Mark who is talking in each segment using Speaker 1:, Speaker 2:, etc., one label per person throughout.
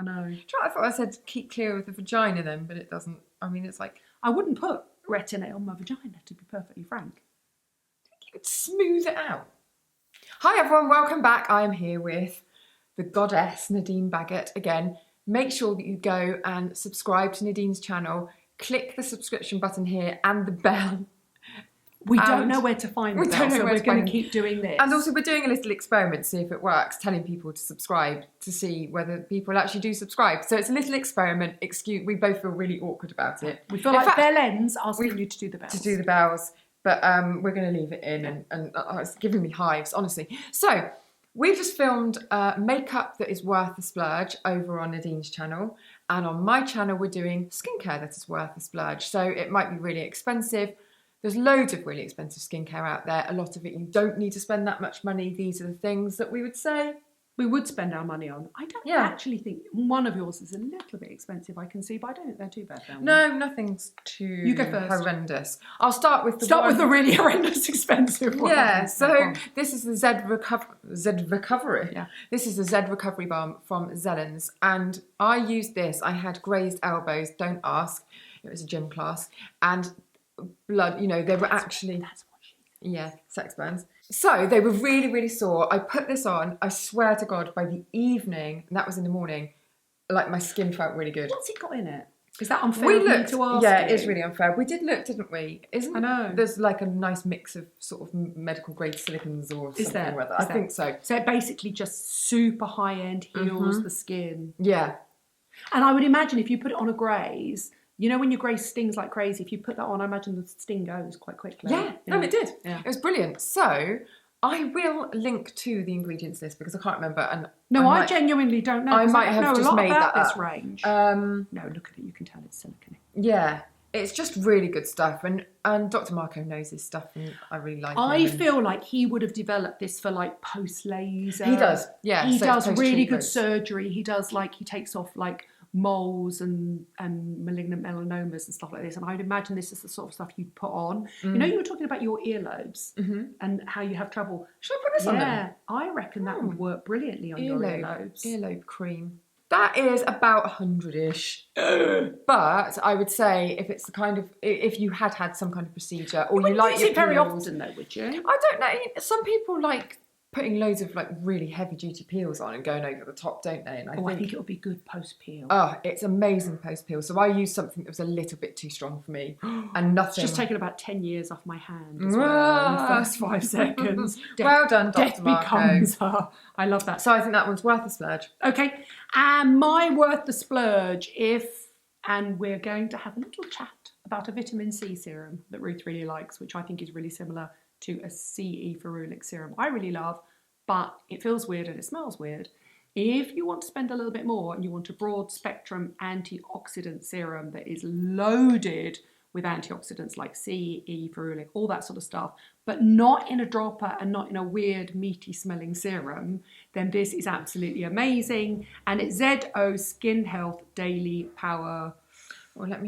Speaker 1: I know.
Speaker 2: Do you know, I thought I said keep clear of the vagina then, but it doesn't. I mean, it's like...
Speaker 1: I wouldn't put retin-A on my vagina, to be perfectly frank.
Speaker 2: You could smooth it out. Hi everyone, welcome back. I am here with the goddess Nadine Baggott again. Make sure that you go and subscribe to Nadine's channel. Click the subscription button here and the bell.
Speaker 1: We don't know where to find the bell, so we're going to keep doing this.
Speaker 2: And also we're doing a little experiment to see if it works, telling people to subscribe to see whether people actually do subscribe. So it's a little experiment. We both feel really awkward about it.
Speaker 1: We feel like Bell Ends asking you to do the bells.
Speaker 2: To do the bells. But we're going to leave it in, and it's giving me hives, honestly. So we've just filmed makeup that is worth the splurge over on Nadine's channel. And on my channel, we're doing skincare that is worth the splurge. So it might be really expensive. There's loads of really expensive skincare out there. A lot of it, you don't need to spend that much money. These are the things that we would say
Speaker 1: we would spend our money on. I don't actually think one of yours is a little bit expensive, I can see, but I don't think they're too bad.
Speaker 2: No, nothing's too horrendous. I'll start with the
Speaker 1: really horrendous expensive one.
Speaker 2: Yeah, so this is the Zed Recovery. Yeah. This is the Zed Recovery Bomb from Zellens, and I used this. I had grazed elbows, don't ask. It was a gym class, and blood, you know, they were actually... That's what she said. Yeah, sex burns. So they were really, really sore. I put this on, I swear to God, by the evening, and that was in the morning, like my skin felt really good.
Speaker 1: What's it got in it? Is that unfair to ask?
Speaker 2: Yeah, it is really unfair. We did look, didn't we?
Speaker 1: I know.
Speaker 2: There's like a nice mix of sort of medical grade silicons or something like that. I think so.
Speaker 1: So it basically just super high end heals the skin.
Speaker 2: Yeah.
Speaker 1: And I would imagine if you put it on a graze, you know when your graze stings like crazy, if you put that on, I imagine the sting goes quite quickly.
Speaker 2: Yeah, no, it did. Yeah. It was brilliant. So I will link to the ingredients list because I can't remember. And
Speaker 1: I genuinely don't know.
Speaker 2: I might have just made that up.
Speaker 1: This range. No, look at it. You can tell it's silicone.
Speaker 2: Yeah, it's just really good stuff. And Dr. Marco knows his stuff, and I really like it.
Speaker 1: I feel like he would have developed this for like post laser.
Speaker 2: He does. Yeah,
Speaker 1: he does really good surgery. He does he takes off like moles and malignant melanomas and stuff like this, and I would imagine this is the sort of stuff you'd put on. You know, you were talking about your earlobes and how you have trouble.
Speaker 2: Should I put this on them?
Speaker 1: Yeah, I reckon that would work brilliantly on your earlobes.
Speaker 2: Earlobe cream. That is about 100-ish. But I would say if it's the kind of, if you had some kind of procedure, or you like it
Speaker 1: very often though, would you?
Speaker 2: I don't know. Some people like putting loads of like really heavy duty peels on and going over the top, don't they? And
Speaker 1: I think it'll be good post peel.
Speaker 2: Oh, it's amazing post peel. So I used something that was a little bit too strong for me, and nothing.
Speaker 1: It's just taken about 10 years off my hand as well in the first 5 seconds.
Speaker 2: Well done, Dr. Marco.
Speaker 1: I love that.
Speaker 2: So I think that one's worth the splurge.
Speaker 1: Okay, and my worth the splurge and we're going to have a little chat about a vitamin C serum that Ruth really likes, which I think is really similar to a CE ferulic serum I really love, but it feels weird and it smells weird. If you want to spend a little bit more and you want a broad spectrum antioxidant serum that is loaded with antioxidants like CE, ferulic, all that sort of stuff, but not in a dropper and not in a weird meaty smelling serum, then this is absolutely amazing. And it's ZO Skin Health Daily Power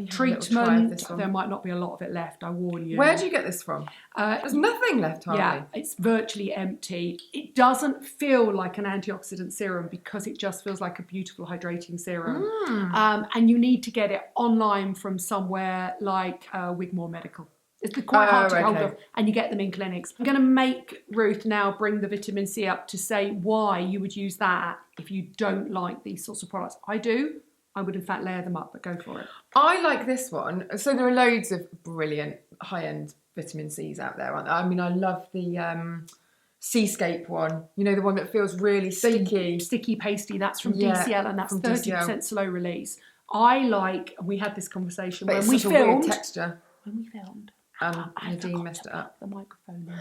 Speaker 1: treatment. There might not be a lot of it left, I warn you.
Speaker 2: Where do you get this from? There's nothing left, hardly.
Speaker 1: Yeah, it's virtually empty. It doesn't feel like an antioxidant serum because it just feels like a beautiful hydrating serum. And you need to get it online from somewhere like Wigmore Medical. It's quite hard to hold off, and you get them in clinics. I'm going to make Ruth now bring the vitamin C up to say why you would use that if you don't like these sorts of products. I do. I would in fact layer them up, but go for it.
Speaker 2: I like this one. So there are loads of brilliant high-end vitamin C's out there, aren't there? I mean, I love the Seascape one. You know, the one that feels really sticky.
Speaker 1: Sticky, pasty. That's from DCL, and that's 30% slow release. I like, we had this conversation when we filmed.
Speaker 2: Weird texture.
Speaker 1: When we filmed.
Speaker 2: Nadine messed it up.
Speaker 1: The microphone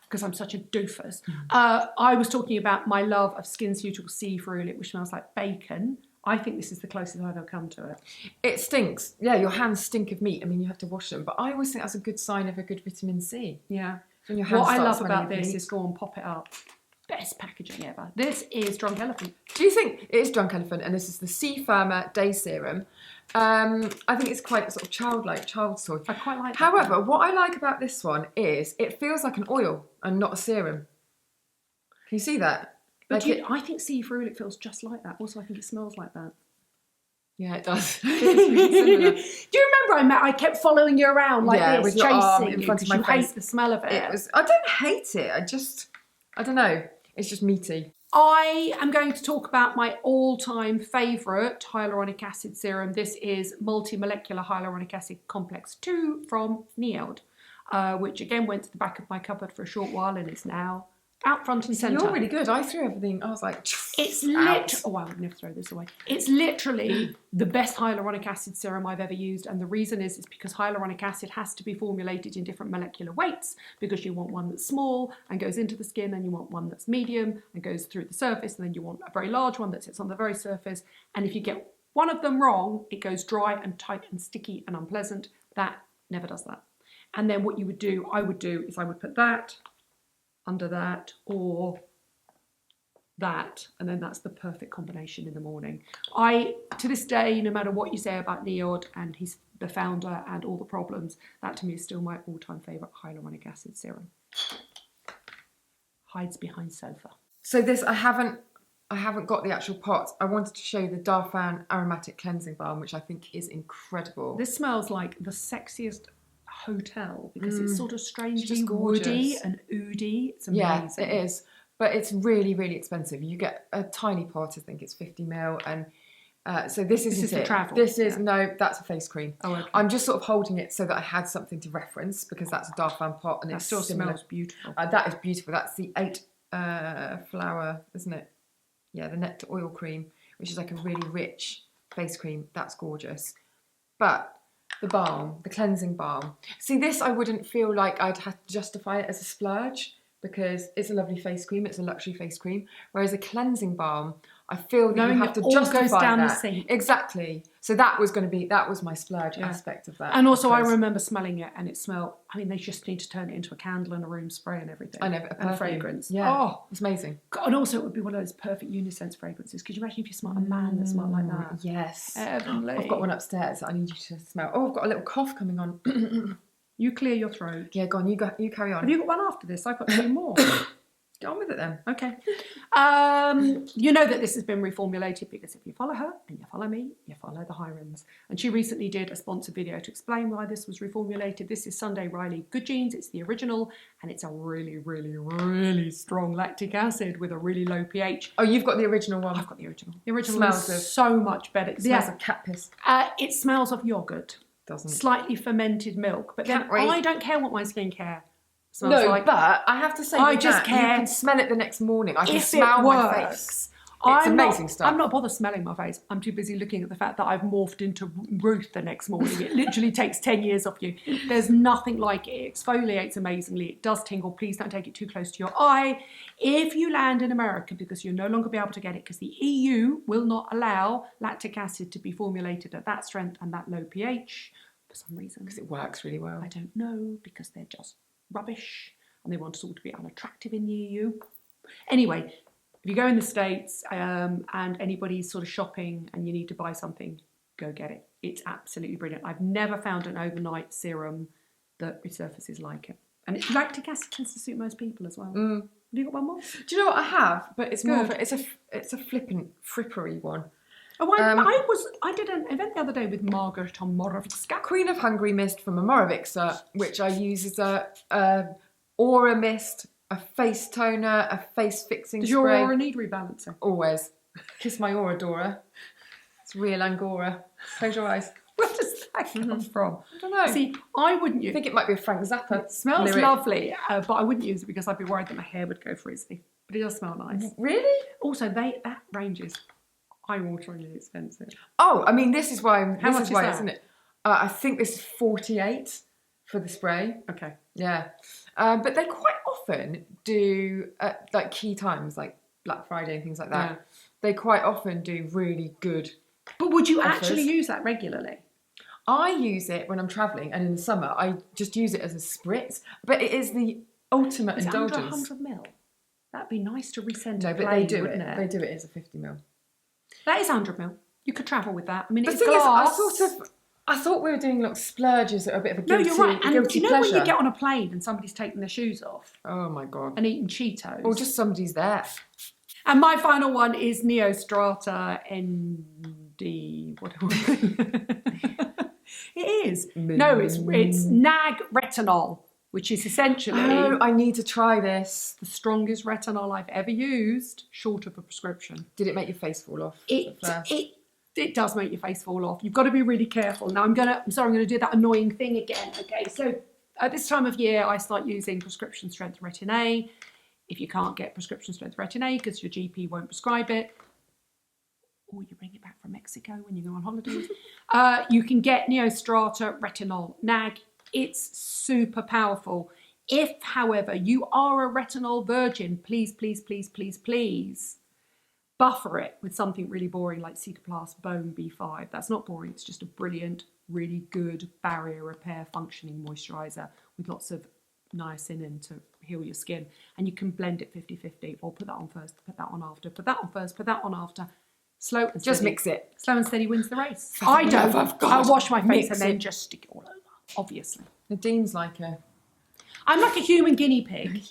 Speaker 1: because I'm such a doofus. I was talking about my love of SkinCeuticals C ferulic, which smells like bacon. I think this is the closest I've ever come to it.
Speaker 2: It stinks. Yeah, your hands stink of meat. I mean, you have to wash them. But I always think that's a good sign of a good vitamin C.
Speaker 1: Yeah.
Speaker 2: When your hands
Speaker 1: what I love about this is go and pop it up. Best packaging ever. This is Drunk Elephant.
Speaker 2: Do you think it is Drunk Elephant? And this is the C Firmer Day Serum. I think it's quite sort of childlike, child's toy.
Speaker 1: I quite like that.
Speaker 2: However, what I like about this one is it feels like an oil and not a serum. Can you see that?
Speaker 1: But I think C ferulic feels just like that. Also, I think it smells like that.
Speaker 2: Yeah, it does.
Speaker 1: Do you remember I kept following you around like this,
Speaker 2: with your arm
Speaker 1: chasing
Speaker 2: in
Speaker 1: you
Speaker 2: front of
Speaker 1: because
Speaker 2: my
Speaker 1: you
Speaker 2: face.
Speaker 1: hate the smell of it?
Speaker 2: I don't hate it. I don't know. It's just meaty.
Speaker 1: I am going to talk about my all-time favourite hyaluronic acid serum. This is multi-molecular hyaluronic acid complex 2 from NeoStrata, which again went to the back of my cupboard for a short while and is now out front and centre.
Speaker 2: You're really good. I threw everything. I was like,
Speaker 1: it's literally, oh, I would never throw this away. It's literally the best hyaluronic acid serum I've ever used. And the reason is because hyaluronic acid has to be formulated in different molecular weights, because you want one that's small and goes into the skin, and you want one that's medium and goes through the surface, and then you want a very large one that sits on the very surface. And if you get one of them wrong, it goes dry and tight and sticky and unpleasant. That never does that. And then what I would do is I would put that under that or that, and then that's the perfect combination in the morning. To this day, no matter what you say about NeoStrata and he's the founder and all the problems, that to me is still my all-time favourite hyaluronic acid serum. Hides behind sofa.
Speaker 2: So this, I haven't got the actual pot. I wanted to show you the Darphin Aromatic Cleansing Balm, which I think is incredible.
Speaker 1: This smells like the sexiest hotel because it's sort of strangely
Speaker 2: gorgeous.
Speaker 1: woody and oody. It's amazing.
Speaker 2: Yeah, it is. But it's really, really expensive. You get a tiny pot, I think it's 50ml, and so this isn't it.
Speaker 1: Travel.
Speaker 2: This is, no, that's a face cream.
Speaker 1: Oh, okay.
Speaker 2: I'm just sort of holding it so that I had something to reference, because that's a Darphin pot, and it
Speaker 1: still
Speaker 2: similar.
Speaker 1: smells beautiful.
Speaker 2: That is beautiful. That's the 8 flower, isn't it? Yeah, the Nectar Oil-Cream, which is like a really rich face cream. That's gorgeous. But the balm, the cleansing balm. See, this I wouldn't feel like I'd have to justify it as a splurge, because it's a lovely face cream, it's a luxury face cream. Whereas a cleansing balm, I feel that you have to justify
Speaker 1: goes down
Speaker 2: that.
Speaker 1: the sink.
Speaker 2: Exactly. So that was my splurge aspect of that.
Speaker 1: And also I remember smelling it, and it smelled, I mean, they just need to turn it into a candle and a room spray and everything.
Speaker 2: I know,
Speaker 1: and fragrance.
Speaker 2: Yeah.
Speaker 1: Oh,
Speaker 2: it's amazing.
Speaker 1: God, and also it would be one of those perfect unisex fragrances. Could you imagine if you smelled a man that smelled like that?
Speaker 2: Yes.
Speaker 1: Heavenly.
Speaker 2: I've got one upstairs that I need you to smell. Oh, I've got a little cough coming on.
Speaker 1: You clear your throat.
Speaker 2: Yeah, go on, you carry on.
Speaker 1: Have you got one after this? I've got 2 more.
Speaker 2: Get on with it then.
Speaker 1: Okay. You know that this has been reformulated because if you follow her and you follow me, you follow the Hirons. And she recently did a sponsored video to explain why this was reformulated. This is Sunday Riley Good Genes. It's the original, and it's a really, really, really strong lactic acid with a really low pH.
Speaker 2: Oh, you've got the original one.
Speaker 1: I've got the original. The original
Speaker 2: Smells
Speaker 1: is so much better.
Speaker 2: It smells of cat piss.
Speaker 1: It smells of yogurt.
Speaker 2: Doesn't.
Speaker 1: Slightly fermented milk. But then I don't care what my skincare smells
Speaker 2: no,
Speaker 1: like.
Speaker 2: but I have to say,
Speaker 1: I just care.
Speaker 2: You can smell it the next morning. I can
Speaker 1: if
Speaker 2: smell
Speaker 1: it
Speaker 2: my
Speaker 1: works.
Speaker 2: face. It's amazing stuff.
Speaker 1: I'm not bothered smelling my face. I'm too busy looking at the fact that I've morphed into Ruth the next morning. It literally takes 10 years off you. There's nothing like it. It exfoliates amazingly. It does tingle. Please don't take it too close to your eye. If you land in America, because you'll no longer be able to get it, because the EU will not allow lactic acid to be formulated at that strength and that low pH for some reason.
Speaker 2: Because it works really well.
Speaker 1: I don't know, because they're just rubbish and they want us all to be unattractive in the EU. Anyway, if you go in the States and anybody's sort of shopping and you need to buy something, go get it. It's absolutely brilliant. I've never found an overnight serum that resurfaces like it. And lactic acid tends to suit most people as well. Have you got one more?
Speaker 2: Do you know what I have? But it's more of
Speaker 1: Good.
Speaker 2: it's a flippant, frippery one.
Speaker 1: Oh, I did an event the other day with Margaret on Moravska.
Speaker 2: Queen of Hungary mist from Moravska, which I use as a aura mist, a face toner, a face fixing
Speaker 1: Does
Speaker 2: spray.
Speaker 1: your aura need rebalancing?
Speaker 2: Always. Kiss my aura, Dora. It's real Angora. Close your eyes.
Speaker 1: Where does that come from?
Speaker 2: I don't know.
Speaker 1: See, I wouldn't use
Speaker 2: I think it might be a Frank Zappa.
Speaker 1: It smells
Speaker 2: lyric.
Speaker 1: lovely, but I wouldn't use it because I'd be worried that my hair would go frizzy. But it does smell nice.
Speaker 2: Really?
Speaker 1: Also, that range is eye-wateringly expensive.
Speaker 2: Oh, I mean, this is why,
Speaker 1: How much is that?
Speaker 2: isn't it? I think this is 48 for the spray.
Speaker 1: Okay.
Speaker 2: Yeah. But they quite often do, like key times, like Black Friday and things like that.
Speaker 1: Yeah.
Speaker 2: They quite often do really good
Speaker 1: But would you
Speaker 2: offers.
Speaker 1: actually use that regularly?
Speaker 2: I use it when I'm travelling, and in the summer, I just use it as a spritz. But it is the ultimate
Speaker 1: Is it under
Speaker 2: indulgence.
Speaker 1: 100ml? That'd be nice to resend
Speaker 2: No,
Speaker 1: a
Speaker 2: but
Speaker 1: plane,
Speaker 2: they do
Speaker 1: wouldn't
Speaker 2: it. They do it as a 50ml.
Speaker 1: That is 100ml. You could travel with that. I mean,
Speaker 2: The
Speaker 1: it's
Speaker 2: thing
Speaker 1: glass.
Speaker 2: is, I thought we were doing like splurges that are a bit of a
Speaker 1: No,
Speaker 2: guilty,
Speaker 1: you're right. And
Speaker 2: guilty
Speaker 1: do you know
Speaker 2: pleasure.
Speaker 1: when you get on a plane and somebody's taking their shoes off
Speaker 2: Oh my God.
Speaker 1: and eating Cheetos?
Speaker 2: Or just somebody's there.
Speaker 1: And my final one is NeoStrata ND.
Speaker 2: God.
Speaker 1: It is. No, it's NAG retinol, which is essentially...
Speaker 2: Oh, I need to try this.
Speaker 1: The strongest retinol I've ever used, short of a prescription.
Speaker 2: Did it make your face fall off?
Speaker 1: It does make your face fall off. You've got to be really careful. Now, I'm going to do that annoying thing again. Okay, so at this time of year, I start using prescription strength Retin A. If you can't get prescription strength Retin A because your GP won't prescribe it, or you bring it back from Mexico when you go on holidays, you can get NeoStrata Retinol NAG. It's super powerful. If, however, you are a retinol virgin, please, please, please, please, please buffer it with something really boring like Cicaplast Bone B5. That's not boring. It's just a brilliant, really good barrier repair functioning moisturiser with lots of niacin to heal your skin. And you can blend it 50-50 or put that on first, put that on after, put that on first, put that on after. Slow and steady.
Speaker 2: Just mix it.
Speaker 1: Slow and steady wins the race. I don't. I wash my face and then just stick it all over, obviously.
Speaker 2: Nadine's like a...
Speaker 1: I'm like a human guinea pig.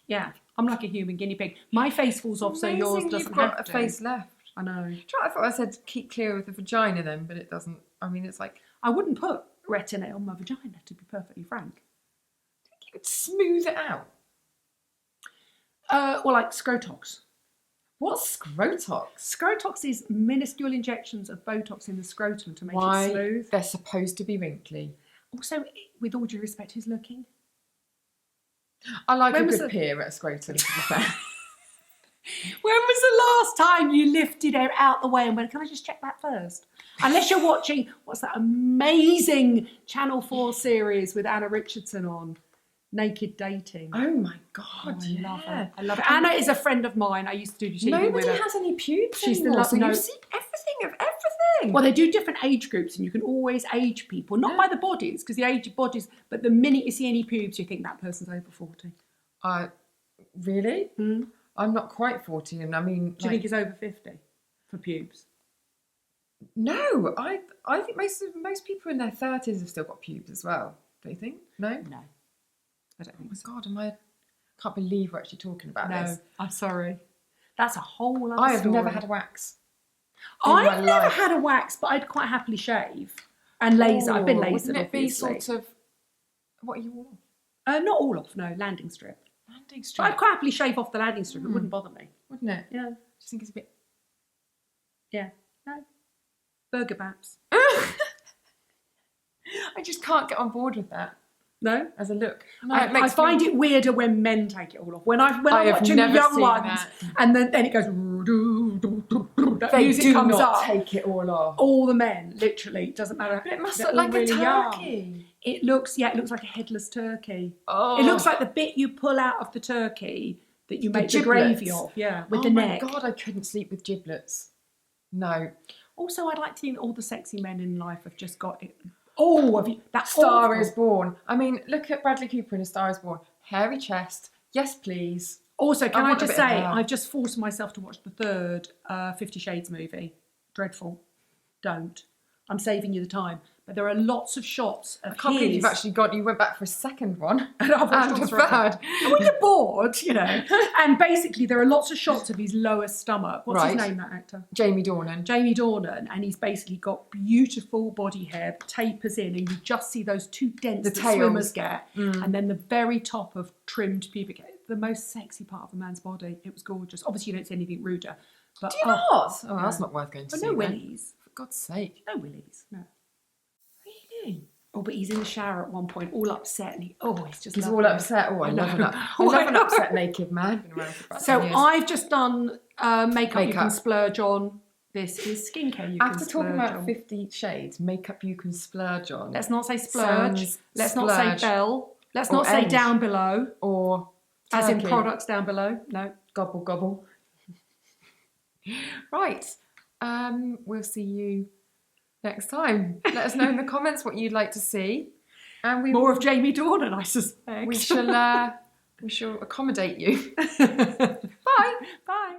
Speaker 1: Yeah, I'm like a human guinea pig. My face falls off, so yours doesn't
Speaker 2: you've got
Speaker 1: have to.
Speaker 2: a face left.
Speaker 1: I know.
Speaker 2: I thought I said keep clear of the vagina then, but it doesn't. I mean, it's like...
Speaker 1: I wouldn't put Retin A on my vagina, to be perfectly frank.
Speaker 2: I think you could smooth it out.
Speaker 1: Or like Scrotox.
Speaker 2: What's Scrotox?
Speaker 1: Scrotox is minuscule injections of Botox in the scrotum to make it smooth.
Speaker 2: They're supposed to be wrinkly. Also,
Speaker 1: with all due respect, who's looking?
Speaker 2: I like a good peer at a scrotum, to be fair.
Speaker 1: When was the last time you lifted it out the way and went, can I just check that first? Unless you're watching, what's that amazing Channel 4 series with Anna Richardson on? Naked Dating.
Speaker 2: Oh my God,
Speaker 1: I love her. I love it. Anna is a friend of mine. I used to do TV
Speaker 2: Nobody
Speaker 1: with her.
Speaker 2: has any pubes
Speaker 1: She's
Speaker 2: anymore,
Speaker 1: so
Speaker 2: you see everything of everything.
Speaker 1: Well, they do different age groups and you can always age people, not by the bodies, because the age of bodies, but the minute you see any pubes, you think that person's over 40.
Speaker 2: Really? Mm. I'm not quite 40, and I mean...
Speaker 1: Do you think he's over 50 for pubes?
Speaker 2: No, I think most people in their 30s have still got pubes as well. Don't you think? No?
Speaker 1: No. I don't think so.
Speaker 2: God, I can't believe we're actually talking about this.
Speaker 1: No, I'm sorry. That's a whole other story.
Speaker 2: I have never had a wax.
Speaker 1: I've never had a wax, but I'd quite happily shave. And laser. I've been lasered,
Speaker 2: wouldn't it be
Speaker 1: obviously.
Speaker 2: sort of... What are you all
Speaker 1: off? Not all off, no. Landing strip.
Speaker 2: Landing strip?
Speaker 1: But I'd quite happily shave off the landing strip. It wouldn't bother me.
Speaker 2: Wouldn't it?
Speaker 1: Yeah.
Speaker 2: Just think it's a bit...
Speaker 1: Yeah. No. Burger baps.
Speaker 2: I just can't get on board with that.
Speaker 1: No,
Speaker 2: as a look. No,
Speaker 1: I find it weirder when men take it all off. When I'm watching the young ones, and then it goes. That music comes up.
Speaker 2: Take it all off.
Speaker 1: All the men, literally, it doesn't matter.
Speaker 2: But it must look like really a turkey.
Speaker 1: Young. It looks like a headless turkey. Oh. It looks like the bit you pull out of the turkey that you make the gravy of. Yeah, with the neck.
Speaker 2: Oh my God, I couldn't sleep with giblets. No.
Speaker 1: Also, I'd like to think all the sexy men in life have just got it. Oh, that
Speaker 2: Star is Born. I mean, look at Bradley Cooper in A Star is Born. Hairy chest. Yes, please.
Speaker 1: Also, can I just say, I've just forced myself to watch the third 50 Shades movie. Dreadful. Don't. I'm saving you the time. But there are lots of shots of
Speaker 2: I can't believe you've actually you went back for a second one.
Speaker 1: And I've watched a third. And when you're bored, you know. And basically there are lots of shots of his lower stomach. What's his name, that actor?
Speaker 2: Jamie Dornan.
Speaker 1: Jamie Dornan. And he's basically got beautiful body hair, tapers in, and you just see those two dents that swimmers get. And then the very top of trimmed pubic hair. The most sexy part of a man's body. It was gorgeous. Obviously you don't see anything ruder. But,
Speaker 2: do you not? Oh, that's not worth going to see.
Speaker 1: No willies.
Speaker 2: For God's sake.
Speaker 1: No willies. No.
Speaker 2: Really?
Speaker 1: Oh, but he's in the shower at one point, all upset, and he's
Speaker 2: all upset. Oh, I love that. I love an upset naked man. Been around for about 10 years.
Speaker 1: I've just done makeup you can splurge on. This is skincare you can splurge on.
Speaker 2: After talking about 50 Shades, makeup you can splurge on.
Speaker 1: Let's not say splurge. Let's not say bell. Let's not say down below.
Speaker 2: Or turkey.
Speaker 1: As in products down below. No.
Speaker 2: Gobble, gobble. Right. We'll see you next time. Let us know in the comments what you'd like to see. And
Speaker 1: more of Jamie Dornan, I suspect.
Speaker 2: We shall accommodate you. Bye.
Speaker 1: Bye.